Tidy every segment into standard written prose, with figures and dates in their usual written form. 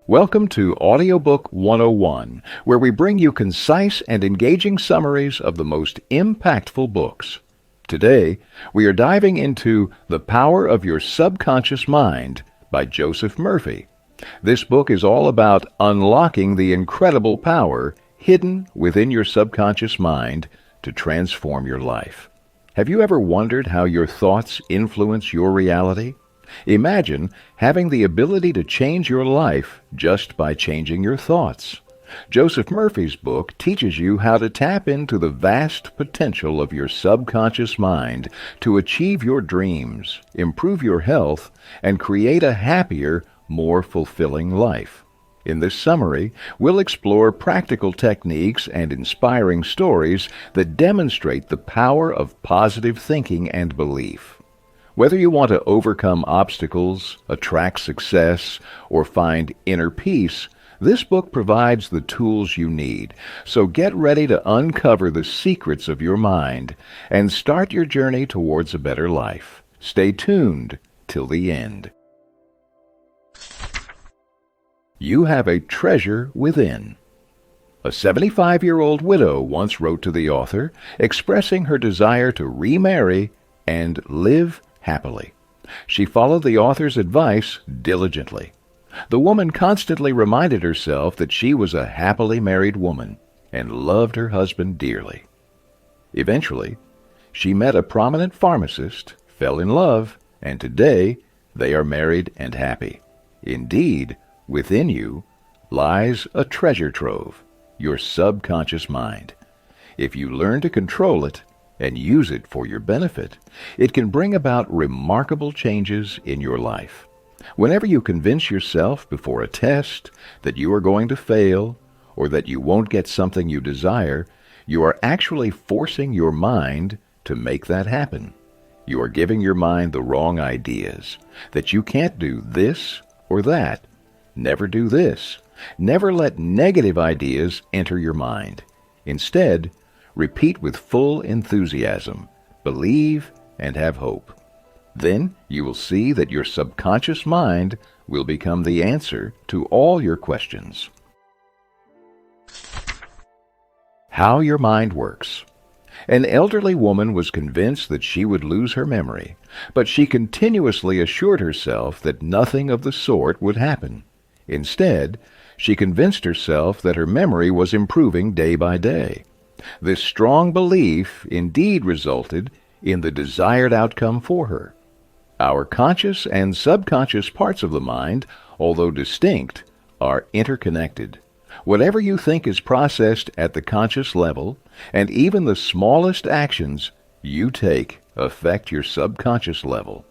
Welcome to Audiobook 101, where we bring you concise and engaging summaries of the most impactful books. Today, we are diving into The Power of Your Subconscious Mind by Joseph Murphy. This book is all about unlocking the incredible power hidden within your subconscious mind to transform your life. Have you ever wondered how your thoughts influence your reality? Imagine having the ability to change your life just by changing your thoughts. Joseph Murphy's book teaches you how to tap into the vast potential of your subconscious mind to achieve your dreams, improve your health, and create a happier, more fulfilling life. In this summary, we'll explore practical techniques and inspiring stories that demonstrate the power of positive thinking and belief. Whether you want to overcome obstacles, attract success, or find inner peace, this book provides the tools you need. So get ready to uncover the secrets of your mind and start your journey towards a better life. Stay tuned till the end. You have a treasure within. A 75-year-old widow once wrote to the author, expressing her desire to remarry and live happily. She followed the author's advice diligently. The woman constantly reminded herself that she was a happily married woman and loved her husband dearly. Eventually, she met a prominent pharmacist, fell in love, and today they are married and happy. Indeed, within you lies a treasure trove, your subconscious mind. If you learn to control it and use it for your benefit, it can bring about remarkable changes in your life. Whenever you convince yourself before a test that you are going to fail or that you won't get something you desire, you are actually forcing your mind to make that happen. You are giving your mind the wrong ideas, that you can't do this or that. Never do this. Never let negative ideas enter your mind. Instead, repeat with full enthusiasm, believe, and have hope. Then you will see that your subconscious mind will become the answer to all your questions. How your mind works. An elderly woman was convinced that she would lose her memory, but she continuously assured herself that nothing of the sort would happen. Instead, she convinced herself that her memory was improving day by day. This strong belief indeed resulted in the desired outcome for her. Our conscious and subconscious parts of the mind, although distinct, are interconnected. Whatever you think is processed at the conscious level, and even the smallest actions you take affect your subconscious level.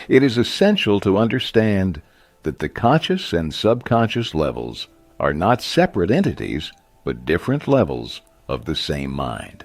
It is essential to understand that the conscious and subconscious levels are not separate entities, but different levels of the same mind.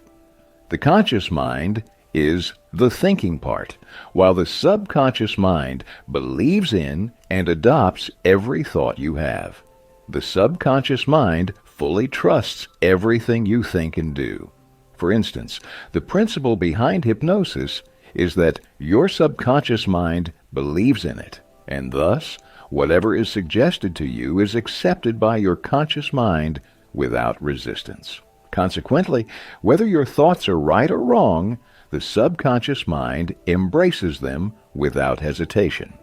The conscious mind is the thinking part, while the subconscious mind believes in and adopts every thought you have. The subconscious mind fully trusts everything you think and do. For instance, the principle behind hypnosis is that your subconscious mind believes in it, and thus, whatever is suggested to you is accepted by your conscious mind without resistance. Consequently, whether your thoughts are right or wrong, the subconscious mind embraces them without hesitation.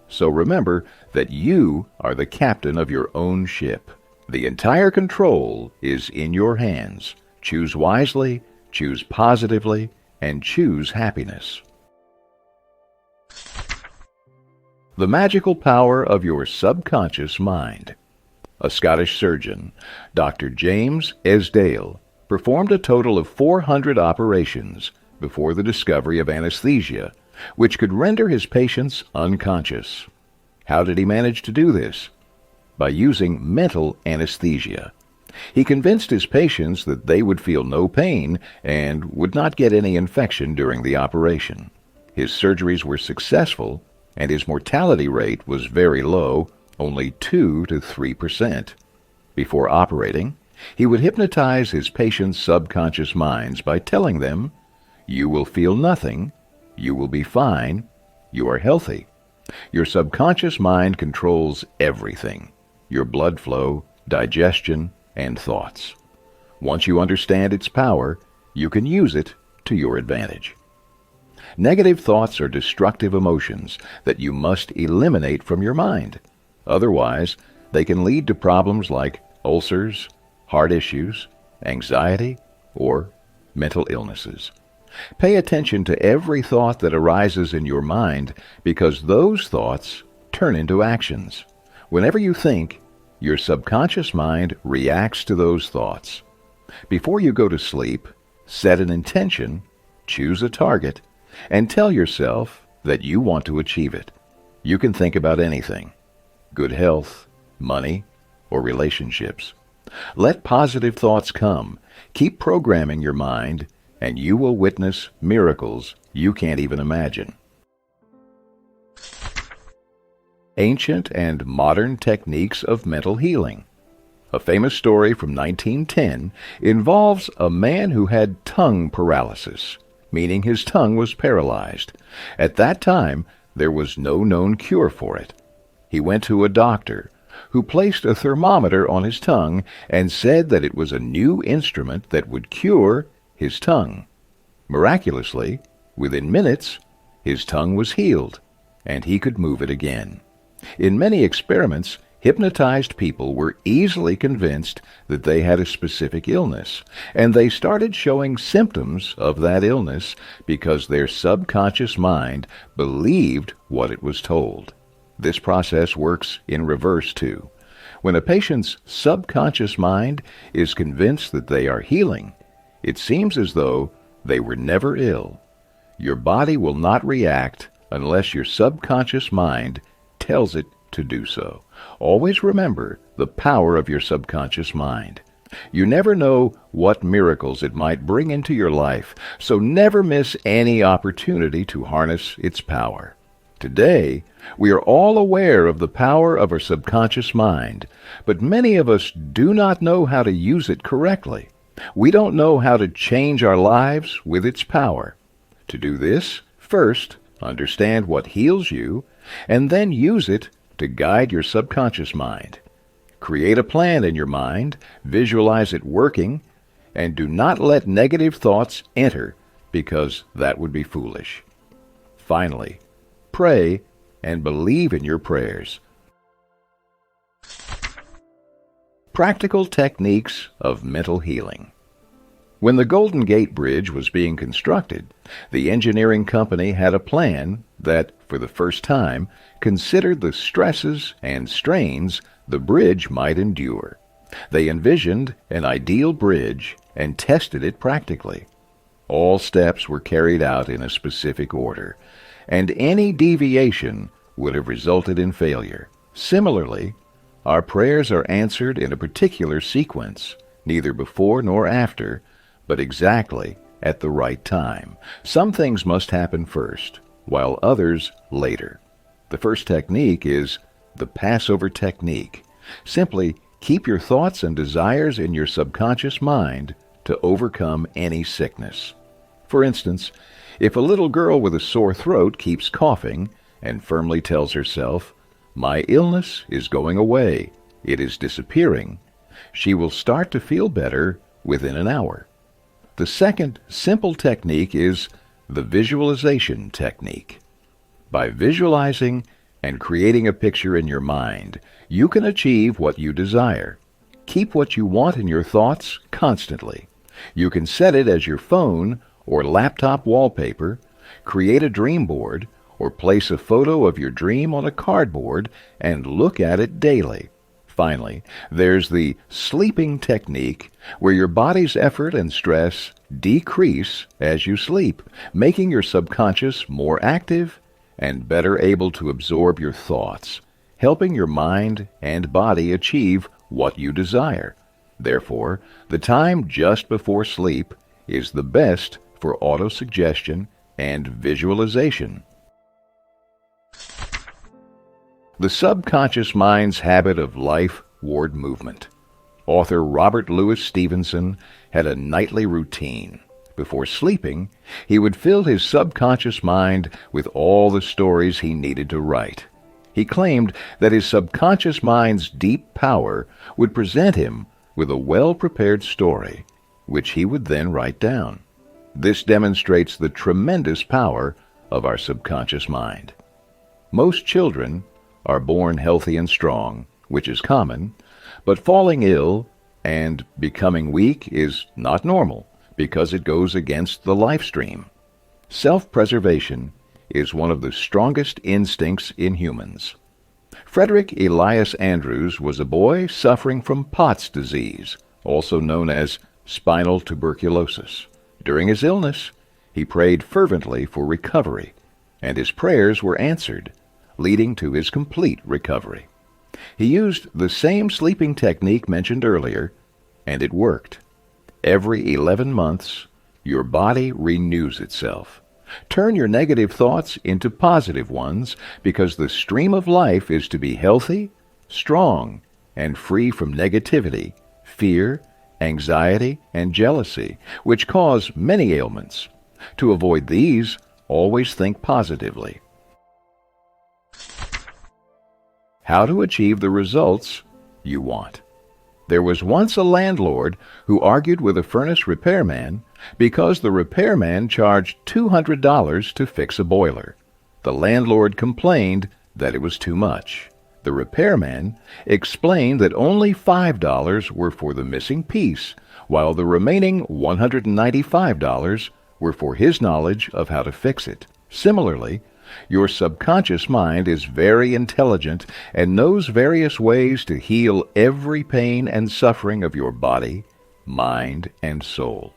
So remember that you are the captain of your own ship. The entire control is in your hands. Choose wisely, choose positively, and choose happiness. The magical power of your subconscious mind. A Scottish surgeon, Dr. James Esdale, performed a total of 400 operations before the discovery of anesthesia, which could render his patients unconscious. How did he manage to do this? By using mental anesthesia. He convinced his patients that they would feel no pain and would not get any infection during the operation. His surgeries were successful, and his mortality rate was very low, only 2 to 3%. Before operating, he would hypnotize his patients' subconscious minds by telling them, "You will feel nothing, you will be fine, you are healthy." Your subconscious mind controls everything. your blood flow, digestion, and thoughts. Once you understand its power, you can use it to your advantage. Negative thoughts are destructive emotions that you must eliminate from your mind. Otherwise, they can lead to problems like ulcers, heart issues, anxiety, or mental illnesses. Pay attention to every thought that arises in your mind because those thoughts turn into actions. Whenever you think, your subconscious mind reacts to those thoughts. Before you go to sleep, set an intention, choose a target, and tell yourself that you want to achieve it. You can think about anything: good health, money, or relationships. Let positive thoughts come. Keep programming your mind, and you will witness miracles you can't even imagine. Ancient and modern techniques of mental healing. A famous story from 1910 involves a man who had tongue paralysis, meaning his tongue was paralyzed. At that time, there was no known cure for it. He went to a doctor, who placed a thermometer on his tongue and said that it was a new instrument that would cure his tongue. Miraculously, within minutes, his tongue was healed, and he could move it again. In many experiments, hypnotized people were easily convinced that they had a specific illness, and they started showing symptoms of that illness because their subconscious mind believed what it was told. This process works in reverse, too. When a patient's subconscious mind is convinced that they are healing, it seems as though they were never ill. Your body will not react unless your subconscious mind tells it to do so. Always remember the power of your subconscious mind. You never know what miracles it might bring into your life, so never miss any opportunity to harness its power. Today, we are all aware of the power of our subconscious mind, but many of us do not know how to use it correctly. We don't know how to change our lives with its power. To do this, first, understand what heals you, and then use it to guide your subconscious mind. Create a plan in your mind, visualize it working, and do not let negative thoughts enter, because that would be foolish. Finally, pray and believe in your prayers. Practical techniques of mental healing. When the Golden Gate Bridge was being constructed, the engineering company had a plan that, for the first time, considered the stresses and strains the bridge might endure. They envisioned an ideal bridge and tested it practically. All steps were carried out in a specific order, and any deviation would have resulted in failure. Similarly, our prayers are answered in a particular sequence, neither before nor after, but exactly at the right time. Some things must happen first, while others later. The first technique is the Passover technique. Simply keep your thoughts and desires in your subconscious mind to overcome any sickness. For instance, if a little girl with a sore throat keeps coughing and firmly tells herself, "My illness is going away, it is disappearing," she will start to feel better within an hour. The second simple technique is the visualization technique. By visualizing and creating a picture in your mind, you can achieve what you desire. Keep what you want in your thoughts constantly. You can set it as your phone or laptop wallpaper, create a dream board, or place a photo of your dream on a cardboard and look at it daily. Finally, there's the sleeping technique, where your body's effort and stress decrease as you sleep, making your subconscious more active and better able to absorb your thoughts, helping your mind and body achieve what you desire. Therefore, the time just before sleep is the best for autosuggestion and visualization. The subconscious mind's habit of life-ward movement. Author Robert Louis Stevenson had a nightly routine. Before sleeping, he would fill his subconscious mind with all the stories he needed to write. He claimed that his subconscious mind's deep power would present him with a well-prepared story, which he would then write down. This demonstrates the tremendous power of our subconscious mind. Most children are born healthy and strong, which is common, but falling ill and becoming weak is not normal because it goes against the life stream. Self-preservation is one of the strongest instincts in humans. Frederick Elias Andrews was a boy suffering from Pott's disease, also known as spinal tuberculosis. During his illness, he prayed fervently for recovery, and his prayers were answered, leading to his complete recovery. He used the same sleeping technique mentioned earlier, and it worked. Every 11 months, your body renews itself. Turn your negative thoughts into positive ones, because the stream of life is to be healthy, strong, and free from negativity, fear, anxiety, and jealousy, which cause many ailments. To avoid these, always think positively. How to achieve the results you want. There was once a landlord who argued with a furnace repairman because the repairman charged $200 to fix a boiler. The landlord complained that it was too much. The repairman explained that only $5 were for the missing piece, while the remaining $195 were for his knowledge of how to fix it. Similarly, your subconscious mind is very intelligent and knows various ways to heal every pain and suffering of your body, mind, and soul.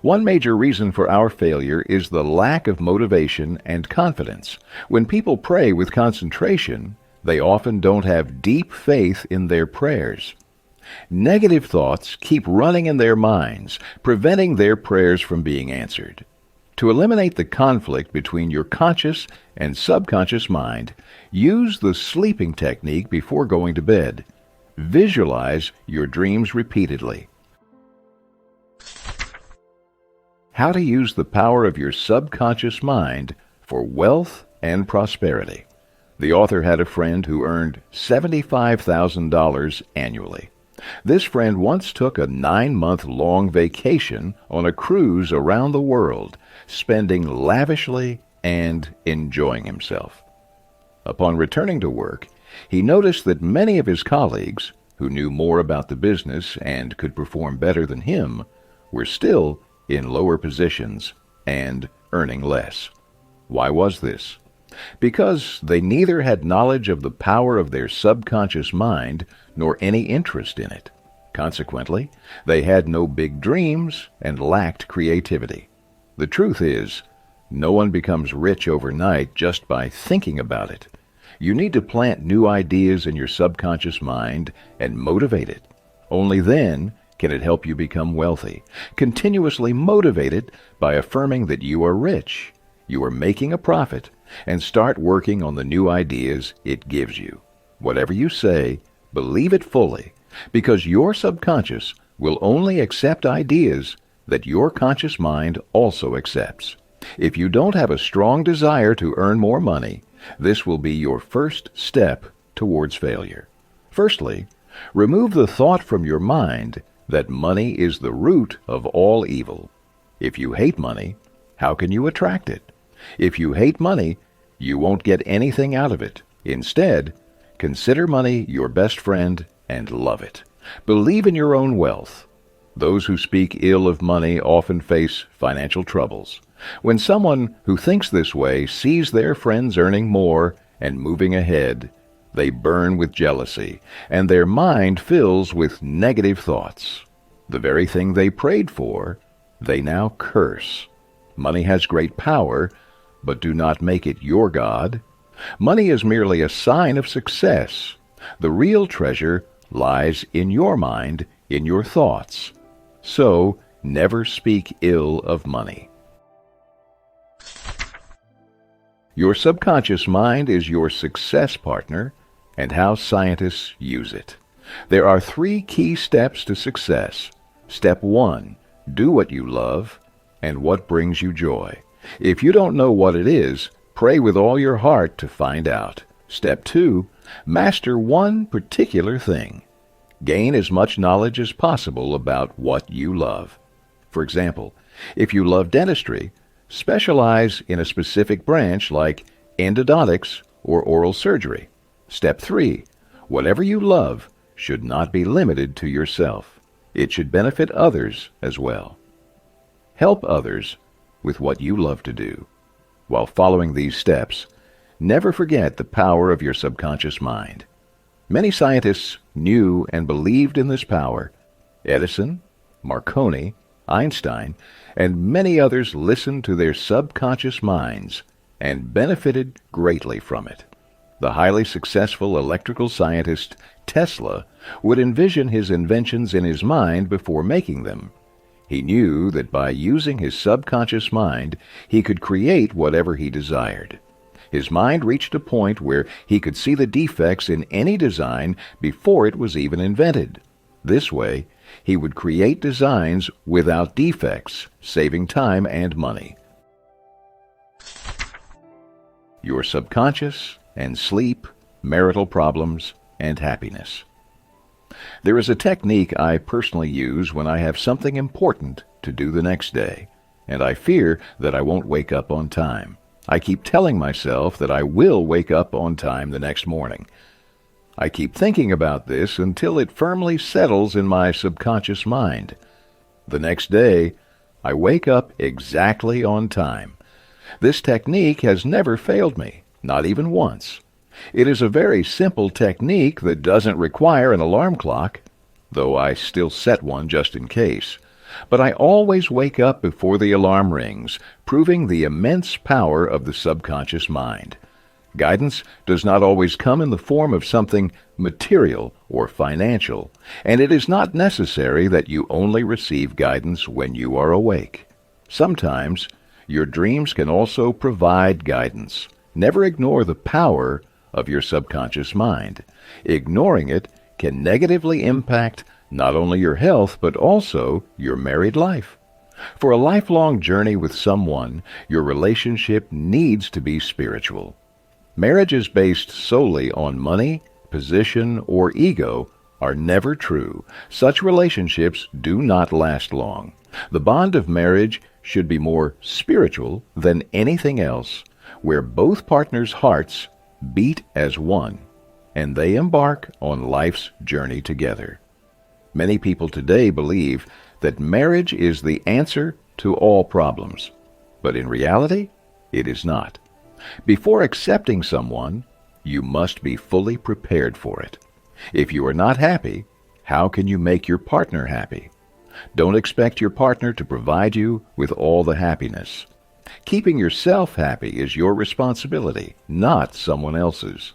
One major reason for our failure is the lack of motivation and confidence. When people pray with concentration, they often don't have deep faith in their prayers. Negative thoughts keep running in their minds, preventing their prayers from being answered. To eliminate the conflict between your conscious and subconscious mind, use the sleeping technique before going to bed. Visualize your dreams repeatedly. How to use the power of your subconscious mind for wealth and prosperity. The author had a friend who earned $75,000 annually. This friend once took a 9-month-long vacation on a cruise around the world, spending lavishly and enjoying himself. Upon returning to work, he noticed that many of his colleagues, who knew more about the business and could perform better than him, were still in lower positions and earning less. Why was this? Because they neither had knowledge of the power of their subconscious mind nor any interest in it. Consequently, they had no big dreams and lacked creativity. The truth is, no one becomes rich overnight just by thinking about it. You need to plant new ideas in your subconscious mind and motivate it. Only then can it help you become wealthy. Continuously motivate it by affirming that you are rich, you are making a profit, and start working on the new ideas it gives you. Whatever you say, believe it fully, because your subconscious will only accept ideas that your conscious mind also accepts. If you don't have a strong desire to earn more money, this will be your first step towards failure. Firstly, remove the thought from your mind that money is the root of all evil. If you hate money, how can you attract it? If you hate money, you won't get anything out of it. Instead, consider money your best friend and love it. Believe in your own wealth. Those who speak ill of money often face financial troubles. When someone who thinks this way sees their friends earning more and moving ahead, they burn with jealousy, and their mind fills with negative thoughts. The very thing they prayed for, they now curse. Money has great power, but do not make it your God. Money is merely a sign of success. The real treasure lies in your mind, in your thoughts. So, never speak ill of money. Your subconscious mind is your success partner, and how scientists use it. There are 3 key steps to success. Step 1, do what you love and what brings you joy. If you don't know what it is, pray with all your heart to find out. Step 2. Master one particular thing. Gain as much knowledge as possible about what you love. For example, if you love dentistry, specialize in a specific branch like endodontics or oral surgery. Step 3. Whatever you love should not be limited to yourself. It should benefit others as well. Help others with what you love to do. While following these steps, never forget the power of your subconscious mind. Many scientists knew and believed in this power. Edison, Marconi, Einstein, and many others listened to their subconscious minds and benefited greatly from it. The highly successful electrical scientist Tesla would envision his inventions in his mind before making them. He knew that by using his subconscious mind, he could create whatever he desired. His mind reached a point where he could see the defects in any design before it was even invented. This way, he would create designs without defects, saving time and money. Your subconscious and sleep, marital problems, and happiness. There is a technique I personally use when I have something important to do the next day, and I fear that I won't wake up on time. I keep telling myself that I will wake up on time the next morning. I keep thinking about this until it firmly settles in my subconscious mind. The next day, I wake up exactly on time. This technique has never failed me, not even once. It is a very simple technique that doesn't require an alarm clock, though I still set one just in case. But I always wake up before the alarm rings, proving the immense power of the subconscious mind. Guidance does not always come in the form of something material or financial, and it is not necessary that you only receive guidance when you are awake. Sometimes, your dreams can also provide guidance. Never ignore the power of your subconscious mind. Ignoring it can negatively impact not only your health, but also your married life. For a lifelong journey with someone, your relationship needs to be spiritual. Marriages based solely on money, position, or ego are never true. Such relationships do not last long. The bond of marriage should be more spiritual than anything else, where both partners' hearts beat as one, and they embark on life's journey together. Many people today believe that marriage is the answer to all problems, but in reality, it is not. Before accepting someone, you must be fully prepared for it. If you are not happy, how can you make your partner happy? Don't expect your partner to provide you with all the happiness. Keeping yourself happy is your responsibility, not someone else's.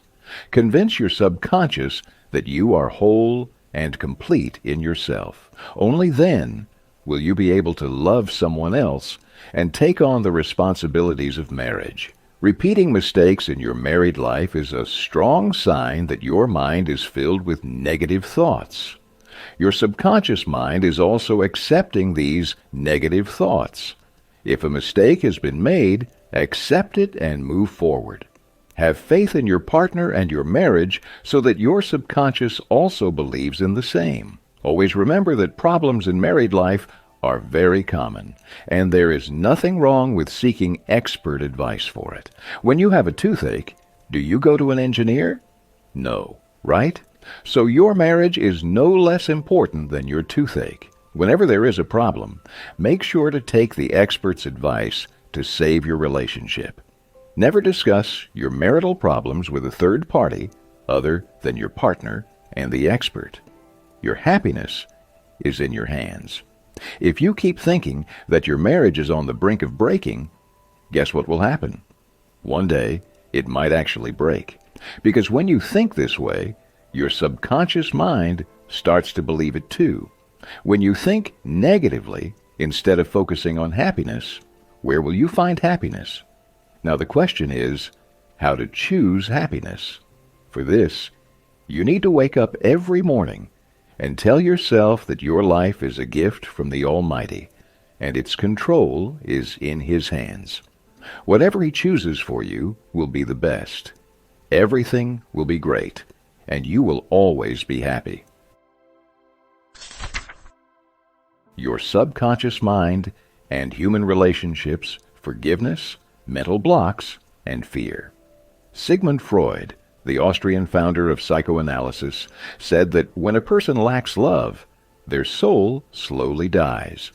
Convince your subconscious that you are whole and complete in yourself. Only then will you be able to love someone else and take on the responsibilities of marriage. Repeating mistakes in your married life is a strong sign that your mind is filled with negative thoughts. Your subconscious mind is also accepting these negative thoughts. If a mistake has been made, accept it and move forward. Have faith in your partner and your marriage so that your subconscious also believes in the same. Always remember that problems in married life are very common, and there is nothing wrong with seeking expert advice for it. When you have a toothache, do you go to an engineer? No, right? So your marriage is no less important than your toothache. Whenever there is a problem, make sure to take the expert's advice to save your relationship. Never discuss your marital problems with a third party other than your partner and the expert. Your happiness is in your hands. If you keep thinking that your marriage is on the brink of breaking, guess what will happen? One day, it might actually break. Because when you think this way, your subconscious mind starts to believe it too. When you think negatively, instead of focusing on happiness, where will you find happiness? Now the question is, how to choose happiness. For this, you need to wake up every morning and tell yourself that your life is a gift from the Almighty, and its control is in His hands. Whatever He chooses for you will be the best. everything will be great, and you will always be happy. Your subconscious mind and human relationships, forgiveness, mental blocks, and fear. Sigmund Freud, the Austrian founder of psychoanalysis, said that when a person lacks love, their soul slowly dies.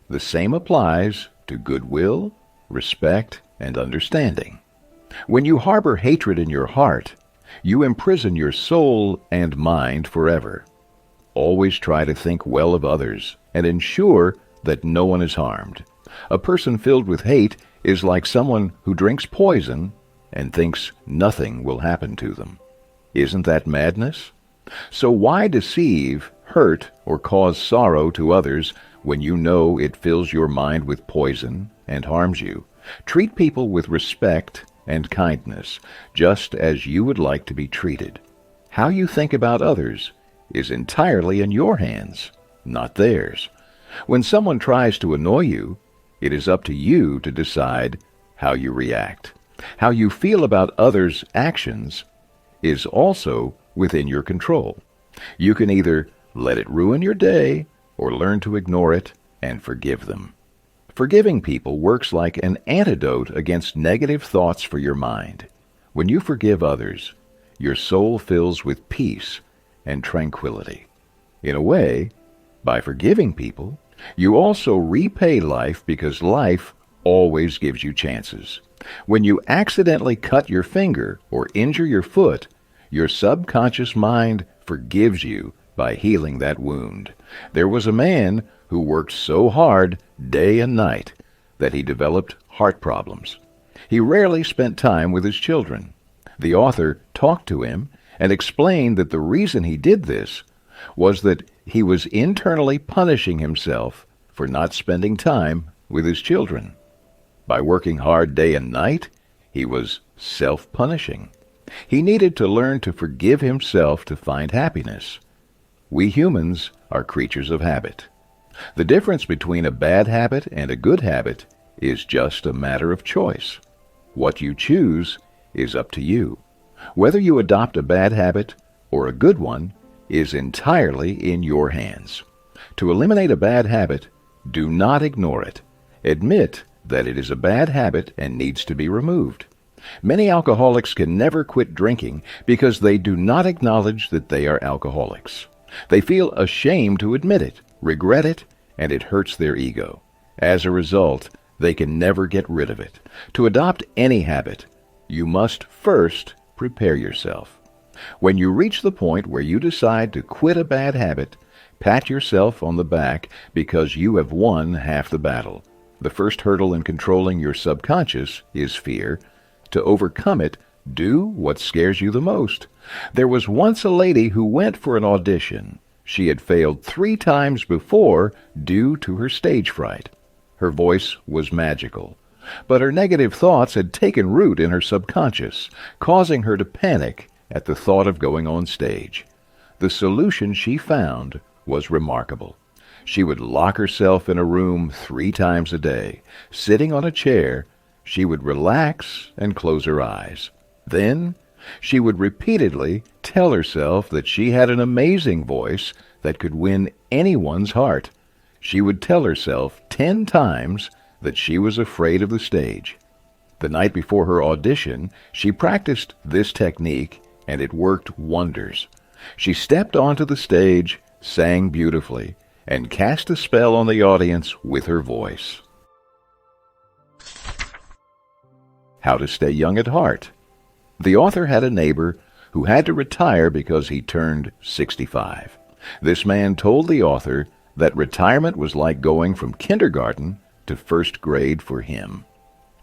The same applies to goodwill, respect, and understanding. When you harbor hatred in your heart, you imprison your soul and mind forever. Always try to think well of others and ensure that no one is harmed. A person filled with hate is like someone who drinks poison and thinks nothing will happen to them. Isn't that madness? So why deceive, hurt, or cause sorrow to others when you know it fills your mind with poison and harms you? Treat people with respect and kindness, just as you would like to be treated. How you think about others is entirely in your hands, not theirs. When someone tries to annoy you, it is up to you to decide how you react. How you feel about others' actions is also within your control. You can either let it ruin your day or learn to ignore it and forgive them. Forgiving people works like an antidote against negative thoughts for your mind. When you forgive others, your soul fills with peace and tranquility. In a way, by forgiving people, you also repay life because life always gives you chances. When you accidentally cut your finger or injure your foot, your subconscious mind forgives you by healing that wound. There was a man who worked so hard day and night that he developed heart problems. He rarely spent time with his children. The author talked to him and explained that the reason he did this was that he was internally punishing himself for not spending time with his children. By working hard day and night, he was self-punishing. He needed to learn to forgive himself to find happiness. We humans are creatures of habit. The difference between a bad habit and a good habit is just a matter of choice. What you choose is up to you. Whether you adopt a bad habit or a good one is entirely in your hands. To eliminate a bad habit, do not ignore it. Admit that it is a bad habit and needs to be removed. Many alcoholics can never quit drinking because they do not acknowledge that they are alcoholics. They feel ashamed to admit it, regret it, and it hurts their ego. As a result, they can never get rid of it. To adopt any habit, you must first prepare yourself. When you reach the point where you decide to quit a bad habit, pat yourself on the back because you have won half the battle. The first hurdle in controlling your subconscious is fear. To overcome it, do what scares you the most. There was once a lady who went for an audition. She had failed 3 times before due to her stage fright. Her voice was magical, but her negative thoughts had taken root in her subconscious, causing her to panic at the thought of going on stage. The solution she found was remarkable. She would lock herself in a room 3 times a day. Sitting on a chair, she would relax and close her eyes. Then, she would repeatedly tell herself that she had an amazing voice that could win anyone's heart. She would tell herself 10 times that she was afraid of the stage. The night before her audition, she practiced this technique, and it worked wonders. She stepped onto the stage, sang beautifully, and cast a spell on the audience with her voice. How to stay young at heart. The author had a neighbor who had to retire because he turned 65. This man told the author that retirement was like going from kindergarten to first grade for him.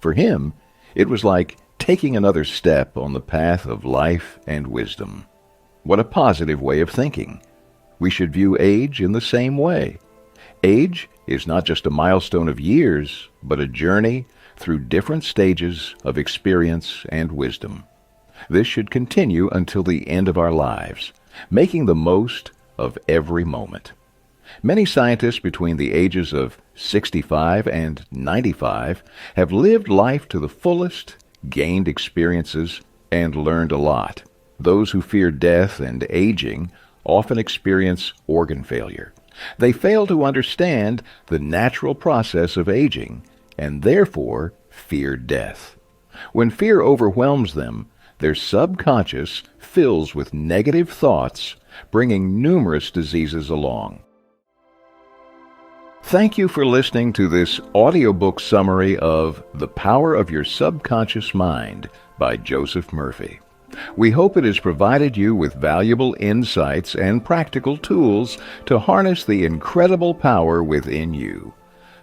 For him, it was like taking another step on the path of life and wisdom. What a positive way of thinking. We should view age in the same way. Age is not just a milestone of years, but a journey through different stages of experience and wisdom. This should continue until the end of our lives, making the most of every moment. Many scientists between the ages of 65 and 95 have lived life to the fullest, gained experiences, and learned a lot. Those who fear death and aging often experience organ failure. They fail to understand the natural process of aging and therefore fear death. When fear overwhelms them, their subconscious fills with negative thoughts, bringing numerous diseases along. Thank you for listening to this audiobook summary of The Power of Your Subconscious Mind by Joseph Murphy. We hope it has provided you with valuable insights and practical tools to harness the incredible power within you.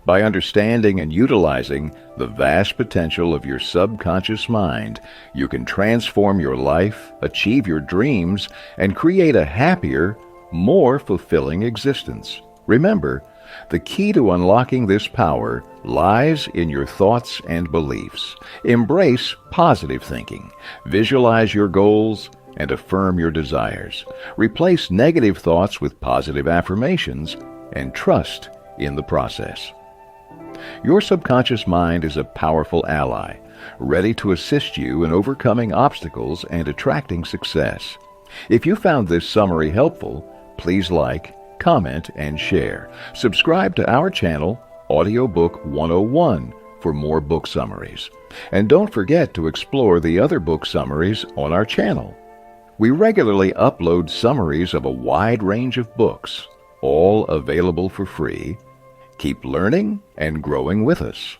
By understanding and utilizing the vast potential of your subconscious mind, you can transform your life, achieve your dreams, and create a happier, more fulfilling existence. Remember, the key to unlocking this power lies in your thoughts and beliefs. Embrace positive thinking, visualize your goals, and affirm your desires. Replace negative thoughts with positive affirmations, and trust in the process. Your subconscious mind is a powerful ally, ready to assist you in overcoming obstacles and attracting success. If you found this summary helpful, please like, comment, and share. Subscribe to our channel, Audiobook 101, for more book summaries. And don't forget to explore the other book summaries on our channel. We regularly upload summaries of a wide range of books, all available for free. Keep learning and growing with us.